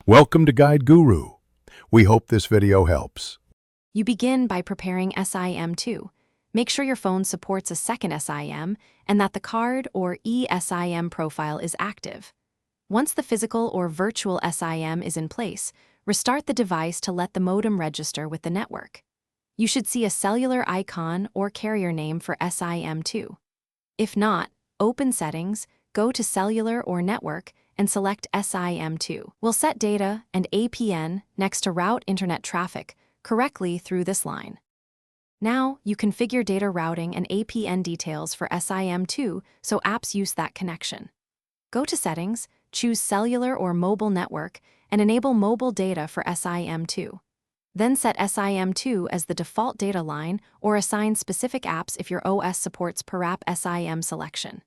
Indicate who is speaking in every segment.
Speaker 1: Welcome to Guide Guru. We hope this video helps.
Speaker 2: You begin by preparing SIM2. Make sure your phone supports a second SIM and that the card or eSIM profile is active. Once the physical or virtual SIM is in place, restart the device to let the modem register with the network. You should see a cellular icon or carrier name for SIM2. If not, open Settings, go to Cellular or Network, and select SIM2. We'll set data and APN next to route internet traffic correctly through this line. Now, you configure data routing and APN details for SIM2 so apps use that connection. Go to Settings, choose Cellular or Mobile Network, and enable mobile data for SIM2. Then set SIM2 as the default data line or assign specific apps if your OS supports per app SIM selection.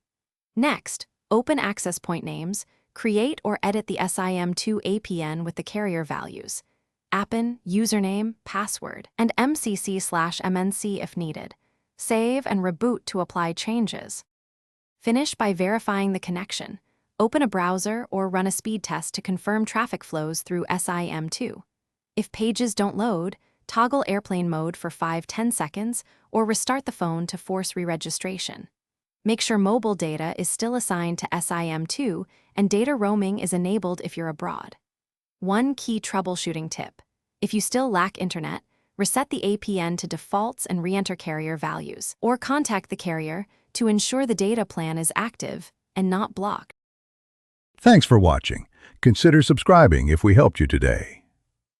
Speaker 2: Next, open access point names, create or edit the SIM2 APN with the carrier values, appn, username, password, and MCC/MNC if needed. Save and reboot to apply changes. Finish by verifying the connection. Open a browser or run a speed test to confirm traffic flows through SIM2. If pages don't load, toggle airplane mode for 5-10 seconds or restart the phone to force re-registration. Make sure mobile data is still assigned to SIM2 and data roaming is enabled if you're abroad. One key troubleshooting tip. If you still lack internet, reset the APN to defaults and re-enter carrier values, or contact the carrier to ensure the data plan is active and not blocked.
Speaker 1: Thanks for watching. Consider subscribing if we helped you today.